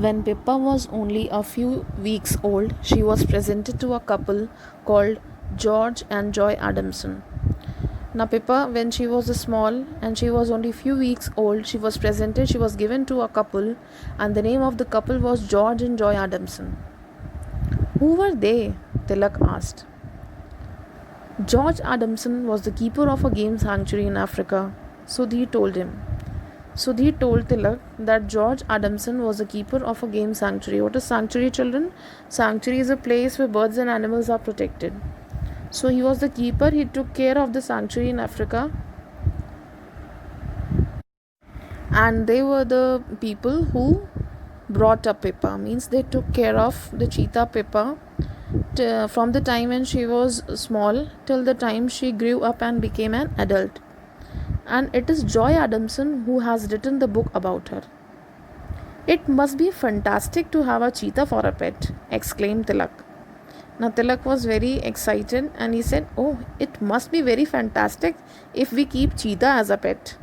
When Pippa was only a few weeks old, she was presented to a couple called George and Joy Adamson. Now, Pippa, when she was small and she was only few weeks old, she was given to a couple, and the name of the couple was George and Joy Adamson. Who were they? Tilak asked. George Adamson was the keeper of a game sanctuary in Africa, Sudhir told him. Sudhir told Tilak that George Adamson was the keeper of a game sanctuary. What is sanctuary, children? Sanctuary is a place where birds and animals are protected. So he was the keeper, he took care of the sanctuary in Africa. And they were the people who brought up Pippa, means they took care of the cheetah Pippa from the time when she was small till the time she grew up and became an adult. And it is Joy Adamson who has written the book about her. It must be fantastic to have a cheetah for a pet, exclaimed Tilak. Now Tilak was very excited and he said, "Oh, it must be very fantastic if we keep cheetah as a pet."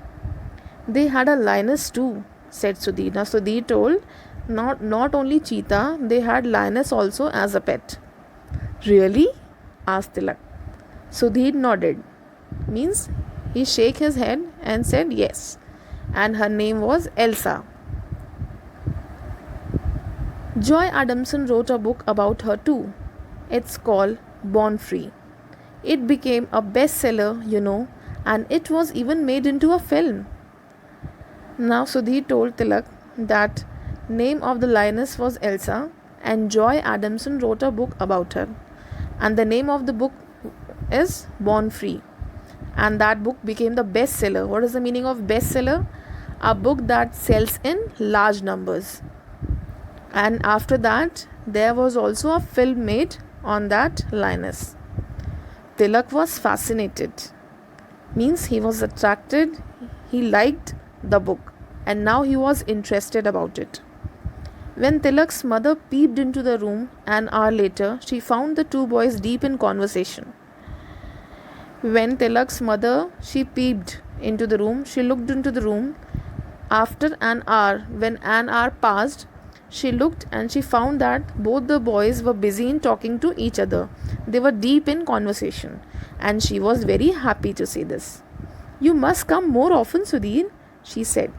They had a lioness too, said Sudhir. Now Sudhir told, not only cheetah, they had lioness also as a pet. Really? Asked Tilak. Sudhir nodded. Means he shook his head and said yes. And her name was Elsa. Joy Adamson wrote a book about her too. It's called Born Free. It became a bestseller, and it was even made into a film. Now Sudhir told Tilak that name of the lioness was Elsa and Joy Adamson wrote a book about her. And the name of the book is Born Free. And that book became the bestseller. What is the meaning of bestseller? A book that sells in large numbers. And after that, there was also a film made on that lioness. Tilak was fascinated. Means he was attracted, he liked the book, and now he was interested about it. When Tilak's mother peeped into the room an hour later, she found the two boys deep in conversation. When Tilak's mother, she peeped into the room, she looked into the room. After an hour, when an hour passed, she looked and she found that both the boys were busy in talking to each other. They were deep in conversation, and she was very happy to see this. "You must come more often, Sudhir," she said.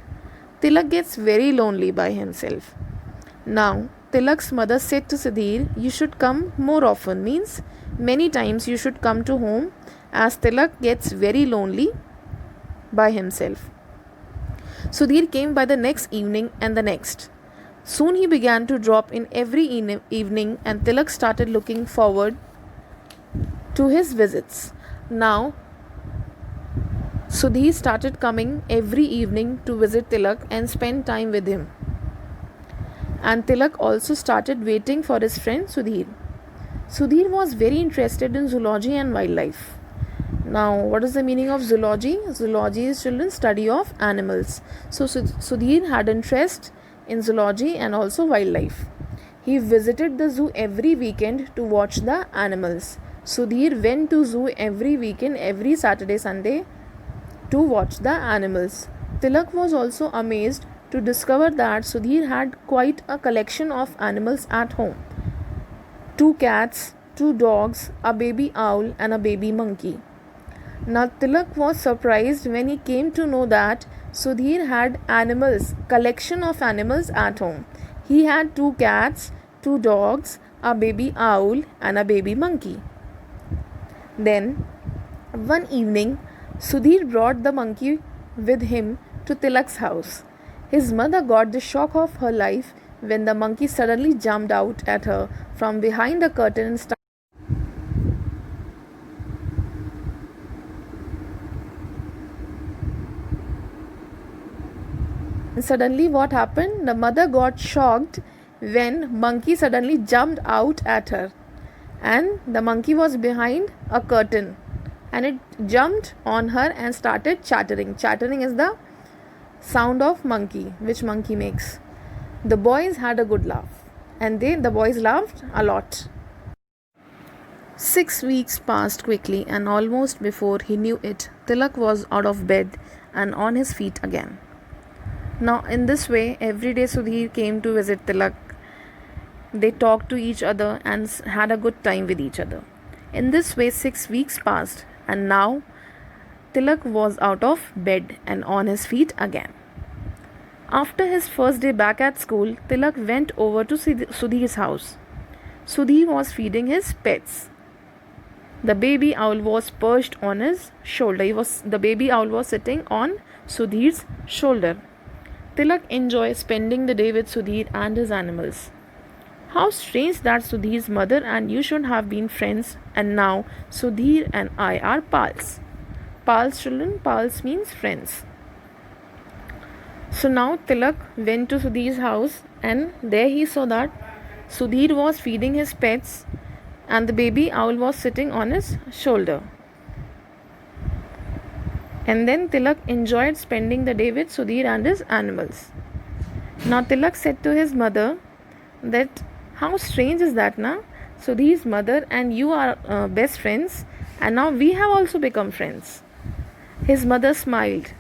"Tilak gets very lonely by himself." Now, Tilak's mother said to Sudhir, "You should come more often," means many times you should come to home, as Tilak gets very lonely by himself. Sudhir came by the next evening and the next. Soon he began to drop in every evening, and Tilak started looking forward to his visits. Now, Sudhir started coming every evening to visit Tilak and spend time with him. And Tilak also started waiting for his friend Sudhir. Sudhir was very interested in zoology and wildlife. Now, what is the meaning of zoology? Zoology is children's study of animals. So, Sudhir had interest in zoology and also wildlife. He visited the zoo every weekend to watch the animals. Sudhir went to zoo every weekend, every Saturday, Sunday to watch the animals. Tilak was also amazed to discover that Sudhir had quite a collection of animals at home. 2 cats, 2 dogs, a baby owl and a baby monkey. Now Tilak was surprised when he came to know that Sudhir had collection of animals at home. He had 2 cats, 2 dogs, a baby owl and a baby monkey. Then, one evening, Sudhir brought the monkey with him to Tilak's house. His mother got the shock of her life when the monkey suddenly jumped out at her from behind a curtain and started. Suddenly what happened? The mother got shocked when monkey suddenly jumped out at her, and the monkey was behind a curtain and it jumped on her and started chattering. Chattering is the sound of monkey, which monkey makes. The boys had a good laugh, and the boys laughed a lot. 6 weeks passed quickly, and almost before he knew it, Tilak was out of bed and on his feet again. Now, in this way, every day Sudhir came to visit Tilak. They talked to each other and had a good time with each other. In this way, 6 weeks passed, and now Tilak was out of bed and on his feet again. After his first day back at school, Tilak went over to Sudhir's house. Sudhir was feeding his pets. The baby owl was perched on his shoulder. The baby owl was sitting on Sudhir's shoulder. Tilak enjoyed spending the day with Sudhir and his animals. How strange that Sudhir's mother and you should have been friends, and now Sudhir and I are pals. Pals, children, pals means friends. So now Tilak went to Sudhir's house, and there he saw that Sudhir was feeding his pets and the baby owl was sitting on his shoulder. And then Tilak enjoyed spending the day with Sudhir and his animals. Now Tilak said to his mother that how strange is that, na? Sudhir's mother and you are best friends, and now we have also become friends. His mother smiled.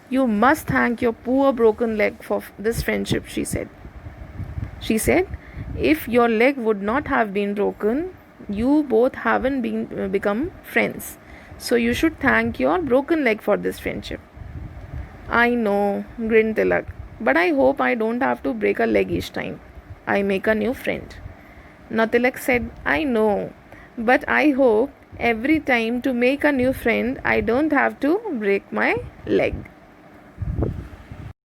You must thank your poor broken leg for this friendship, she said. She said, if your leg would not have been broken, you both haven't become friends. So you should thank your broken leg for this friendship. I know, grinned Tilak, but I hope I don't have to break a leg each time I make a new friend. Now Tilak said, I know, but I hope every time to make a new friend I don't have to break my leg.